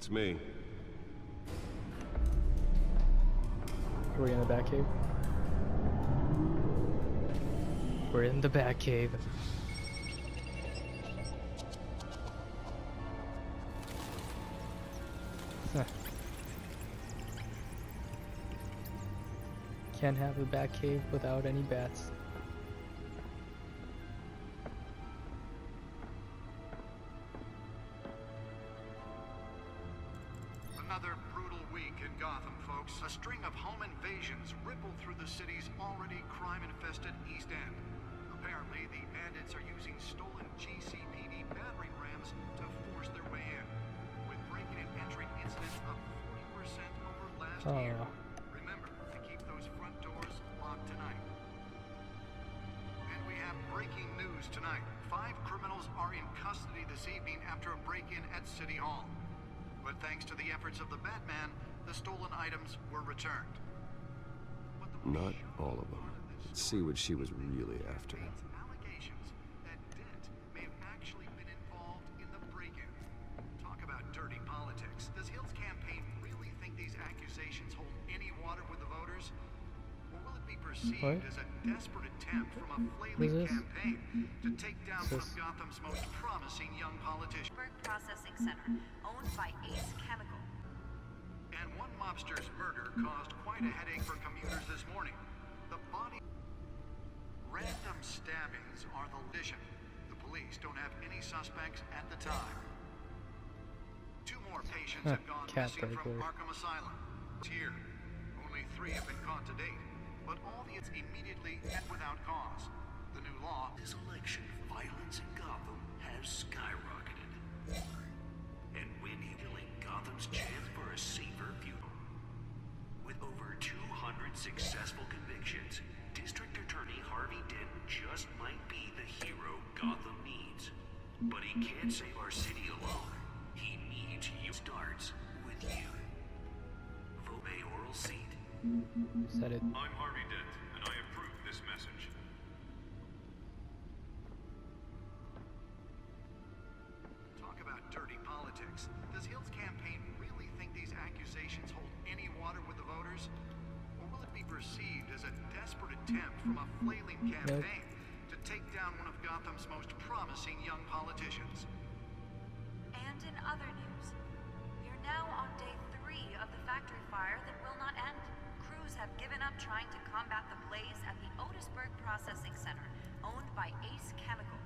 It's me. Are we in the Batcave? We're in the Batcave. Huh. Can't have a Batcave without any bats. Another brutal week in Gotham, folks. A string of home invasions rippled through the city's already crime-infested East End. Apparently, the bandits are using stolen GCPD battering rams to force their way in, with breaking and entering incidents up 40% over last year. Remember to keep those front doors locked tonight. And we have breaking news tonight. 5 criminals are in custody this evening after a break-in at City Hall. But thanks to the efforts of the Batman, the stolen items were returned. Not all of them. Let's see what she was really after. Allegations that Dent may have actually been involved in the break-in. Talk about dirty politics. Does Hill's campaign really think these accusations hold any water with the voters? Or will it be perceived as a desperate attempt from a flailing campaign to take down one of Gotham's most promising young politicians? Processing Center, owned by Ace Chemical. And one mobster's murder caused quite a headache for commuters this morning. The body... Random stabbings are the legend. The police don't have any suspects at the time. 2 more patients have gone missing from Arkham Asylum. Here, only 3 have been caught to date, but all the immediately and without cause. The new law... This election, violence in Gotham has skyrocketed. And when healing Gotham's chance for a safer future. With over 200 successful convictions, District Attorney Harvey Dent just might be the hero Gotham needs. But he can't save our city alone. He needs you. Starts with you. Vote mayoral seat. Said it. I'm Harvey Dent, and I approve this message. Talk about dirty politics. Does Hill's campaign really think these accusations hold any water with the voters? Or will it be perceived as a desperate attempt from a flailing campaign to take down one of Gotham's most promising young politicians? And in other news, we're now on day 3 of the factory fire that will not end. Crews have given up trying to combat the blaze at the Otisburg Processing Center, owned by Ace Chemical.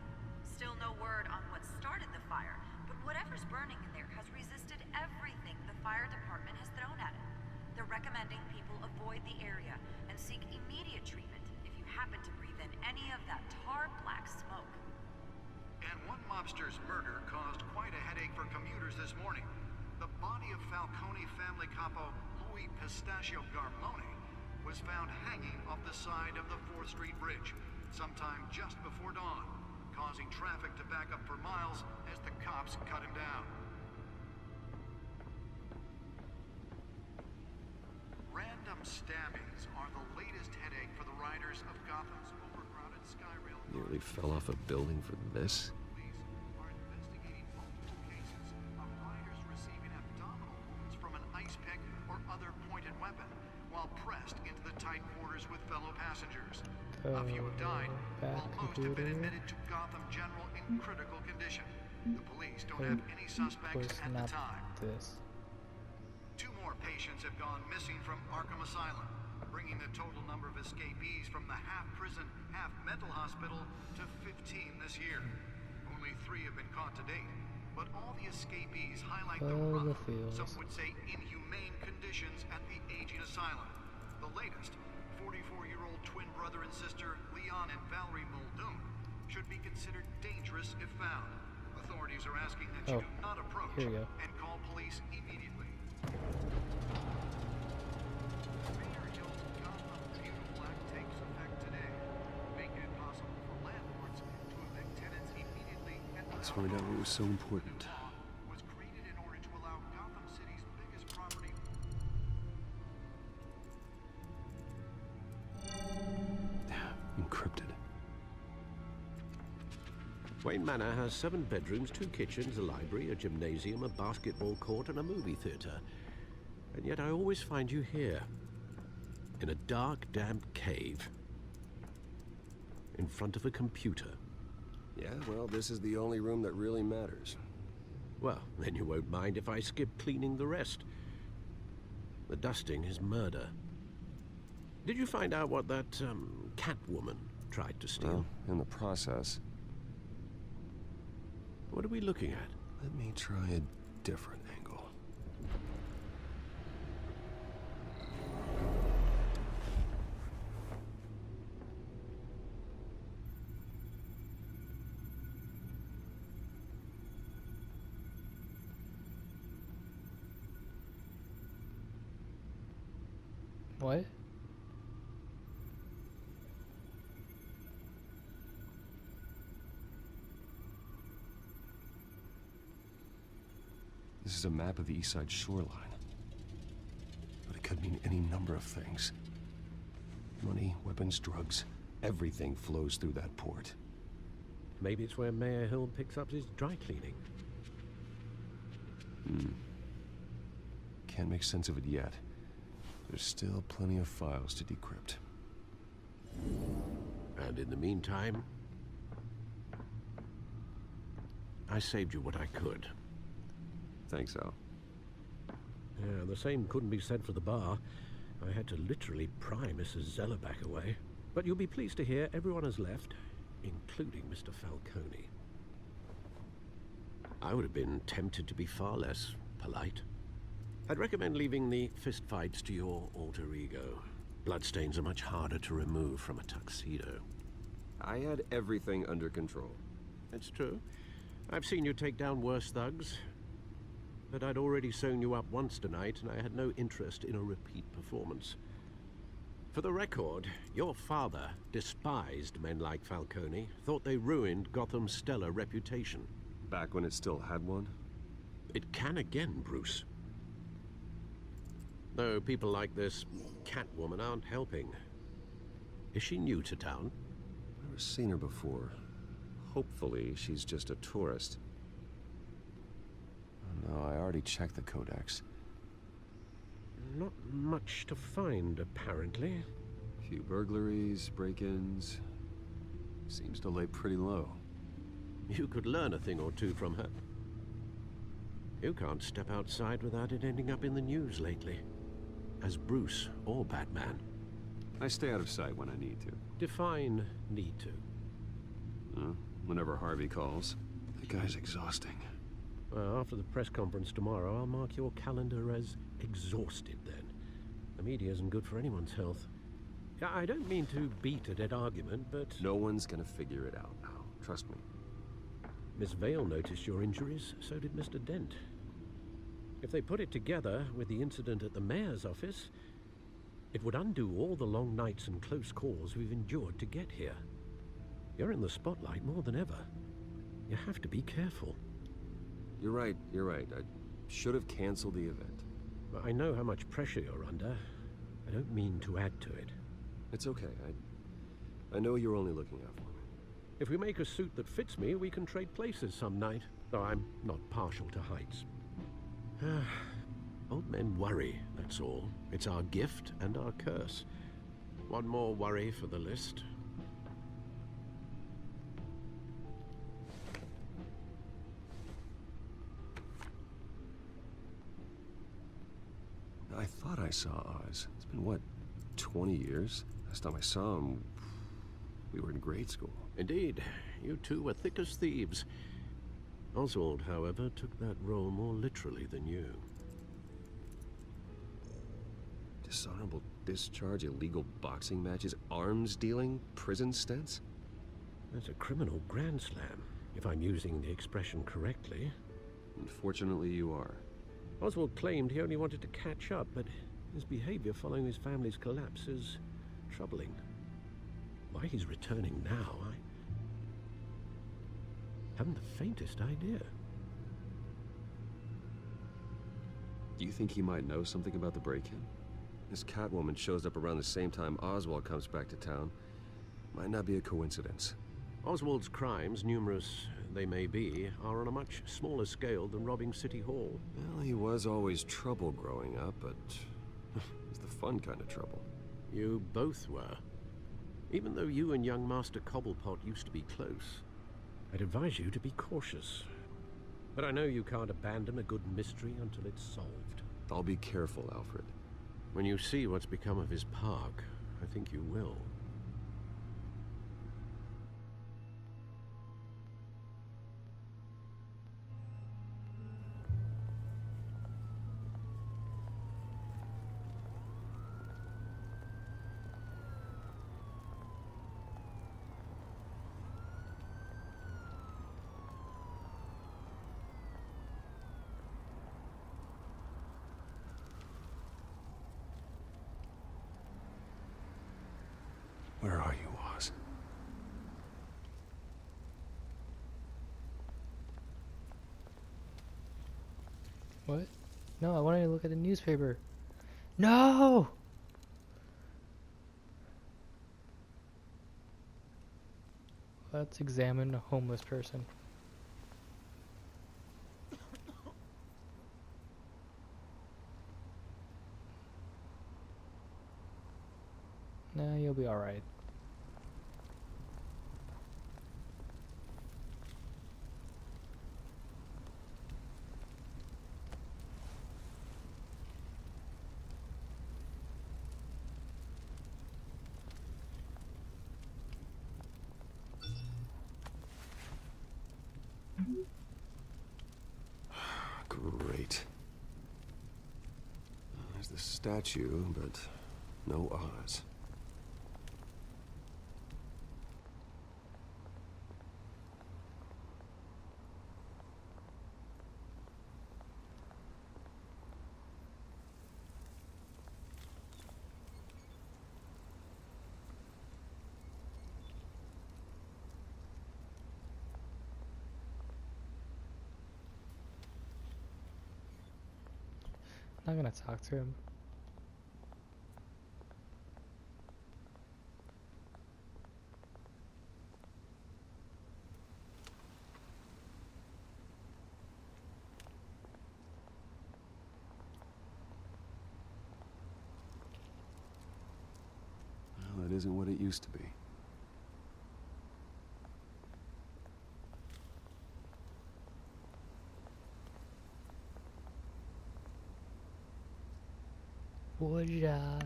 Still no word on what started the fire, but whatever's burning in there has resisted everything the fire department has thrown at it. They're recommending people avoid the area and seek immediate treatment if you happen to breathe in any of that tar black smoke. And one mobster's murder caused quite a headache for commuters this morning. The body of Falcone family capo Louis Pistachio Garmone was found hanging off the side of the 4th Street Bridge sometime just before dawn, causing traffic to back up for miles as the cops cut him down. Random stabbings are the latest headache for the riders of Gotham's overcrowded Skyrail. Nearly fell off a building for this. Police are investigating multiple cases of riders receiving abdominal wounds from an ice pick or other pointed weapon while pressed into the tight quarters with fellow passengers. A few have died, while most have been admitted to Gotham General in critical condition. The police don't have any suspects at the time. 2 more patients have gone missing from Arkham Asylum, bringing the total number of escapees from the half-prison, half-mental hospital to 15 this year. Only 3 have been caught to date, but all the escapees highlight the rough, some would say inhumane conditions at the aging asylum. The latest, 44-year-old twin brother and sister Leon and Valerie Muldoon, should be considered dangerous if found. Authorities are asking that you do not approach and call police immediately. Mayor Hill's Gotham Beautiful Act takes effect today, making it possible for landlords to evict tenants immediately and Let's find out what was so important. The law was created in order to allow Gotham City's biggest property. Encrypted. Wayne Manor has 7 bedrooms, 2 kitchens, a library, a gymnasium, a basketball court, and a movie theater. And yet I always find you here, in a dark, damp cave, in front of a computer. Yeah, well, this is the only room that really matters. Well, then you won't mind if I skip cleaning the rest. The dusting is murder. Did you find out what that, cat woman tried to steal? Well, in the process. What are we looking at? Let me try a different angle. What? This is a map of the East Side shoreline. But it could mean any number of things. Money, weapons, drugs, everything flows through that port. Maybe it's where Mayor Hill picks up his dry cleaning. Can't make sense of it yet. There's still plenty of files to decrypt. And in the meantime, I saved you what I could. Thanks, Al. Yeah, the same couldn't be said for the bar. I had to literally pry Mrs. Zellerback away. But you'll be pleased to hear everyone has left, including Mr. Falcone. I would have been tempted to be far less polite. I'd recommend leaving the fistfights to your alter ego. Bloodstains are much harder to remove from a tuxedo. I had everything under control. That's true. I've seen you take down worse thugs. But I'd already sewn you up once tonight, and I had no interest in a repeat performance. For the record, your father despised men like Falcone, thought they ruined Gotham's stellar reputation. Back when it still had one? It can again, Bruce. Though people like this Catwoman aren't helping. Is she new to town? Never seen her before. Hopefully, she's just a tourist. Oh, no, I already checked the codex. Not much to find, apparently. A few burglaries, break-ins. Seems to lay pretty low. You could learn a thing or two from her. You can't step outside without it ending up in the news lately. As Bruce or Batman. I stay out of sight when I need to. Define need to. Whenever Harvey calls. That guy's exhausting. Well, after the press conference tomorrow, I'll mark your calendar as exhausted then. The media isn't good for anyone's health. I don't mean to beat a dead argument, but... No one's gonna figure it out now. Trust me. Miss Vale noticed your injuries, so did Mr. Dent. If they put it together with the incident at the mayor's office, it would undo all the long nights and close calls we've endured to get here. You're in the spotlight more than ever. You have to be careful. You're right. I should have canceled the event. I know how much pressure you're under. I don't mean to add to it. It's okay. I know you're only looking out for me. If we make a suit that fits me, we can trade places some night. Though I'm not partial to heights. Old men worry, that's all. It's our gift and our curse. One more worry for the list. I thought I saw Oz. It's been, what, 20 years? Last time I saw him, we were in grade school. Indeed, you two were thick as thieves. Oswald, however, took that role more literally than you. Dishonorable discharge, illegal boxing matches, arms dealing, prison stints? That's a criminal grand slam, if I'm using the expression correctly. Unfortunately, you are. Oswald claimed he only wanted to catch up, but his behavior following his family's collapse is troubling. Why he's returning now, I haven't the faintest idea. Do you think he might know something about the break-in? This Catwoman shows up around the same time Oswald comes back to town. Might not be a coincidence. Oswald's crimes, numerous they may be, are on a much smaller scale than robbing City Hall. Well, he was always trouble growing up, but it's the fun kind of trouble. You both were. Even though you and young Master Cobblepot used to be close, I'd advise you to be cautious. But I know you can't abandon a good mystery until it's solved. I'll be careful, Alfred. When you see what's become of his park, I think you will. Where are you, Oz? What? No, I wanted to look at the newspaper. No! Let's examine a homeless person. Nah, you'll be alright. Great. There's the statue, but no Oz. Not gonna talk to him. Well, it isn't what it used to be. Woulda.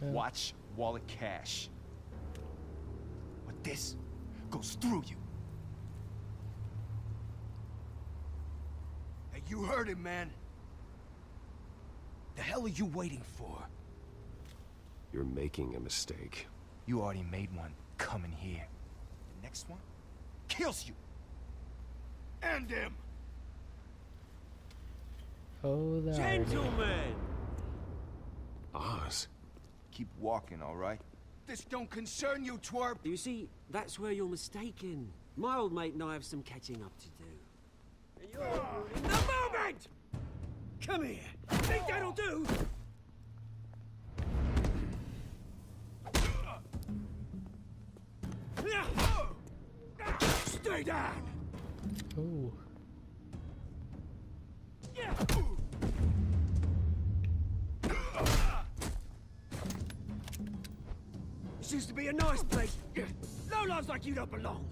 Watch wallet cash. But this goes through you. Hey, you heard him, man. The hell are you waiting for? You're making a mistake. You already made one coming here. The next one kills you. And him. Oh, the irony. Gentlemen! Oz? Keep walking, all right? This don't concern you, twerp. You see, that's where you're mistaken. My old mate and I have some catching up to do. And you're in the moment! Come here. Think that'll do? Stay down! Oh. This used to be a nice place. No lives like you don't belong.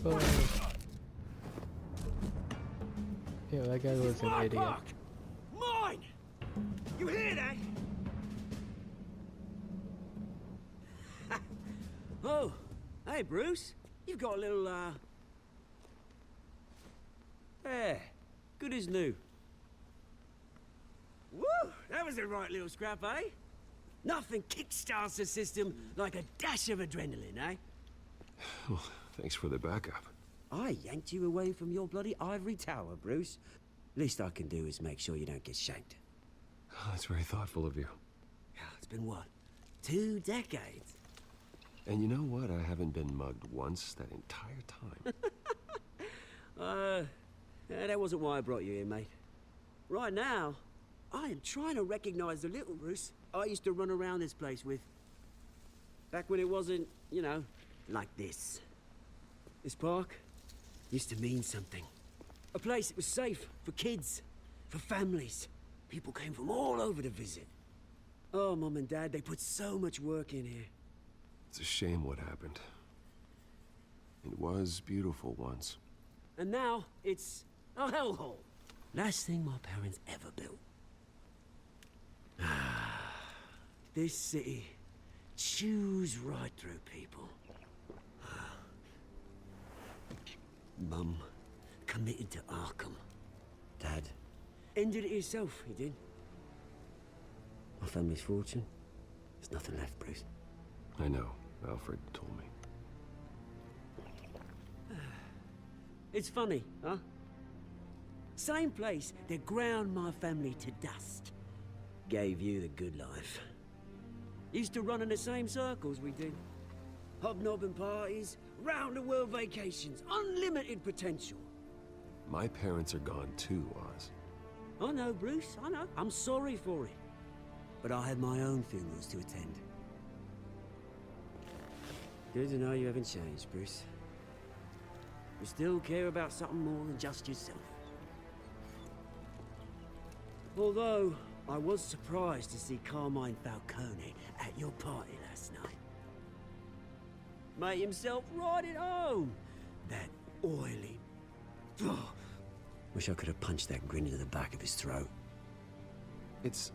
Oh. Yeah, that guy was an My idiot. park. Mine! You hear that? Oh, hey Bruce. You've got a little, there. Good as new. Woo! That was a right little scrap, eh? Nothing kickstarts the system like a dash of adrenaline, eh? Well, thanks for the backup. I yanked you away from your bloody ivory tower, Bruce. Least I can do is make sure you don't get shanked. Oh, that's very thoughtful of you. Yeah, it's been what? 2 decades. And you know what? I haven't been mugged once that entire time. That wasn't why I brought you here, mate. Right now, I am trying to recognize the little Bruce I used to run around this place with. Back when it wasn't, you know, like this. This park used to mean something. A place that was safe for kids, for families. People came from all over to visit. Oh, Mum and Dad, they put so much work in here. It's a shame what happened. It was beautiful once. And now, it's a hellhole. Last thing my parents ever built. This city chews right through people. Mum committed to Arkham. Dad ended it himself, he did. My family's fortune, there's nothing left, Bruce. I know. Alfred told me. It's funny, huh? Same place that ground my family to dust. Gave you the good life. Used to run in the same circles we did. Hobnobbing parties, round-the-world vacations, unlimited potential. My parents are gone too, Oz. I know, Bruce, I know. I'm sorry for it. But I had my own funerals to attend. Good to know you haven't changed, Bruce. You still care about something more than just yourself. Although, I was surprised to see Carmine Falcone at your party last night. Made himself right at home. That oily... Oh, wish I could have punched that grin into the back of his throat. It's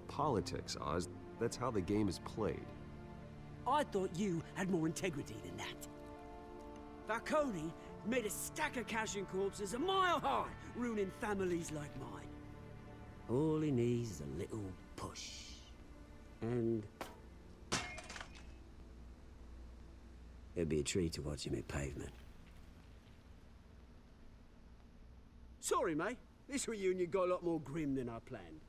politics, Oz. That's how the game is played. I thought you had more integrity than that. Falcone made a stack of cash and corpses a mile high, ruining families like mine. All he needs is a little push. And... it'd be a treat to watch him hit pavement. Sorry, mate. This reunion got a lot more grim than I planned.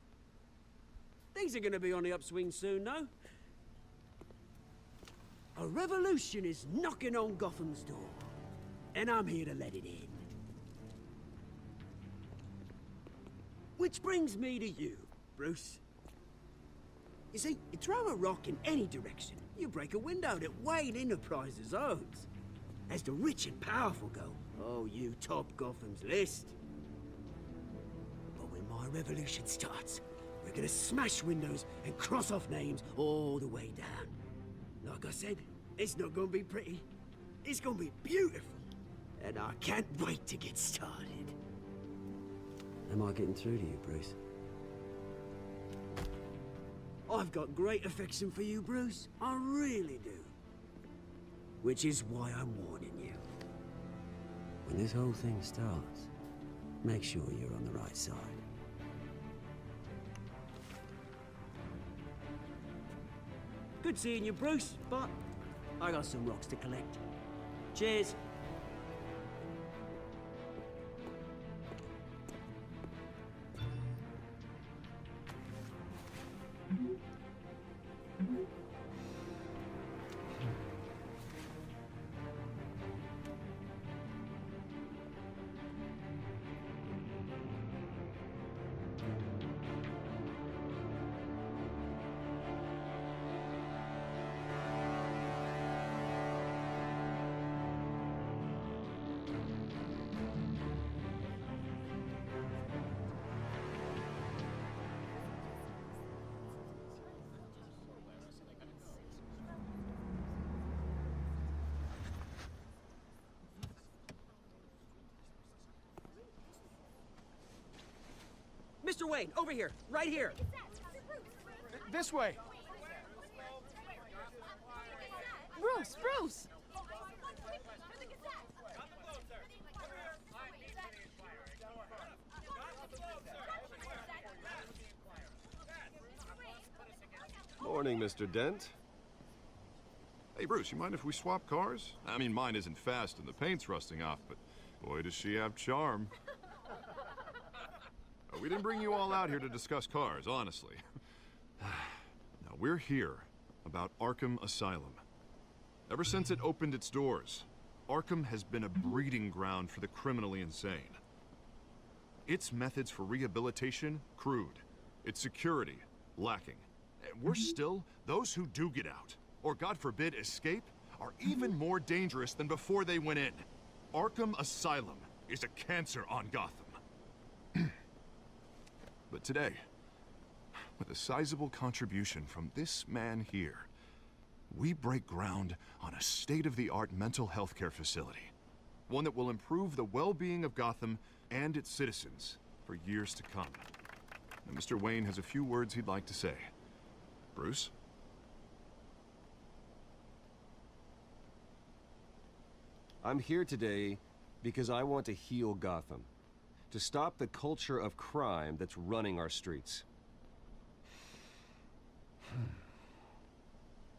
Things are gonna be on the upswing soon, though. A revolution is knocking on Gotham's door. And I'm here to let it in. Which brings me to you, Bruce. You see, you throw a rock in any direction, you break a window that Wayne Enterprises owns. As the rich and powerful go, oh, you top Gotham's list. But when my revolution starts, we're gonna smash windows and cross off names all the way down. Like I said, it's not gonna be pretty. It's gonna be beautiful. And I can't wait to get started. Am I getting through to you, Bruce? I've got great affection for you, Bruce. I really do. Which is why I'm warning you. When this whole thing starts, make sure you're on the right side. Good seeing you, Bruce, but I got some rocks to collect. Cheers. Mr. Wayne, over here, right here. This way. Bruce! Morning, Mr. Dent. Hey, Bruce, you mind if we swap cars? I mean, mine isn't fast and the paint's rusting off, but boy, does she have charm. We didn't bring you all out here to discuss cars, honestly. Now, we're here about Arkham Asylum. Ever since it opened its doors, Arkham has been a breeding ground for the criminally insane. Its methods for rehabilitation, crude. Its security, lacking. And worse still, those who do get out, or God forbid escape, are even more dangerous than before they went in. Arkham Asylum is a cancer on Gotham. But today, with a sizable contribution from this man here, we break ground on a state-of-the-art mental health care facility. One that will improve the well-being of Gotham and its citizens for years to come. And Mr. Wayne has a few words he'd like to say. Bruce? I'm here today because I want to heal Gotham. To stop the culture of crime that's running our streets.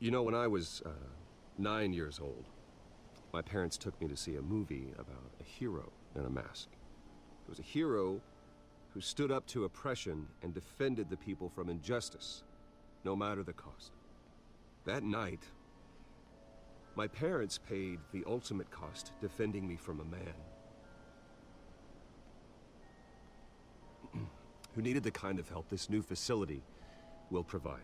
You know, when I was 9 years old, my parents took me to see a movie about a hero in a mask. It was a hero who stood up to oppression and defended the people from injustice, no matter the cost. That night, my parents paid the ultimate cost defending me from a man who needed the kind of help this new facility will provide.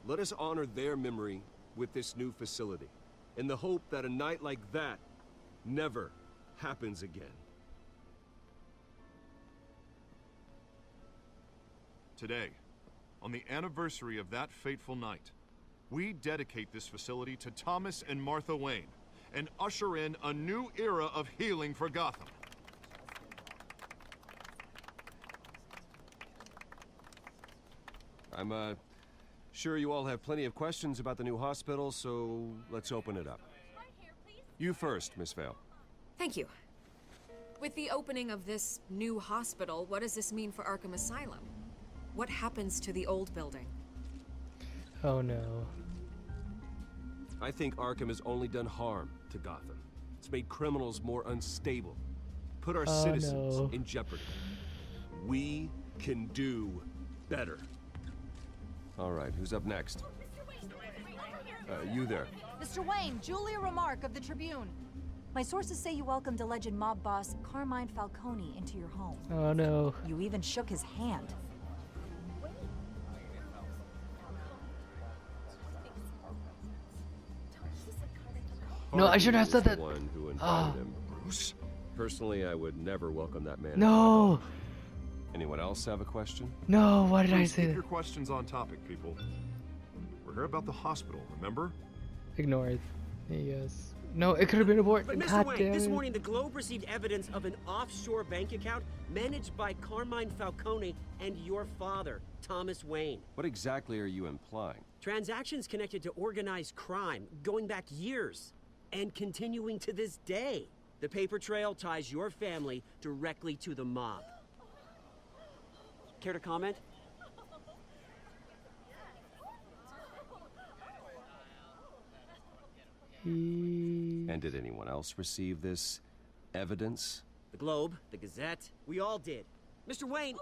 Let us honor their memory with this new facility, in the hope that a night like that never happens again. Today, on the anniversary of that fateful night, we dedicate this facility to Thomas and Martha Wayne and usher in a new era of healing for Gotham. I'm sure you all have plenty of questions about the new hospital, so let's open it up. You first, Miss Vale. Thank you. With the opening of this new hospital, what does this mean for Arkham Asylum? What happens to the old building? Oh no. I think Arkham has only done harm to Gotham. It's made criminals more unstable, put our citizens in jeopardy. We can do better. All right, who's up next? You there. Mr. Wayne, Julia Remark of the Tribune. My sources say you welcomed alleged mob boss Carmine Falcone into your home. Oh no. You even shook his hand. No, I should have said that. One who invited him. Bruce? Personally, I would never welcome that man. No. Anyone else have a question? No, why did I Please say keep that? your questions on topic, people. We're here about the hospital, remember? Ignore it. Yes. No, it could have been aborted. But Mr. God Wayne, damn this it. morning the Globe received evidence of an offshore bank account managed by Carmine Falcone and your father, Thomas Wayne. What exactly are you implying? Transactions connected to organized crime going back years and continuing to this day. The paper trail ties your family directly to the mob. Care to comment? And did anyone else receive this evidence? The Globe, the Gazette, we all did. Mr. Wayne,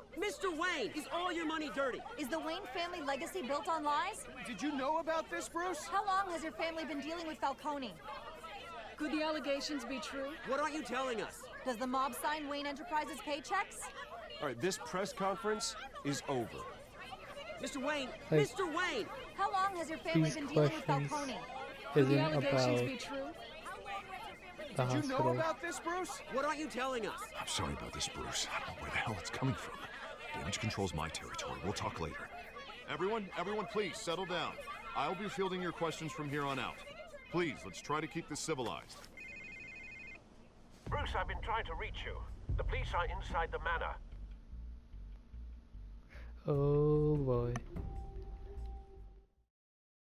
is all your money dirty? Is the Wayne family legacy built on lies? Did you know about this, Bruce? How long has your family been dealing with Falcone? Could the allegations be true? What aren't you telling us? Does the mob sign Wayne Enterprises paychecks? All right, this press conference is over. Mr. Wayne, Like, Mr. Wayne! How long has your family these been dealing with questions Falcone? isn't about true? the Did you know hospital. about this, Bruce? What aren't you telling us? I'm sorry about this, Bruce. I don't know where the hell it's coming from. Damage control's my territory. We'll talk later. Everyone, please settle down. I'll be fielding your questions from here on out. Please, let's try to keep this civilized. Bruce, I've been trying to reach you. The police are inside the manor. Oh boy.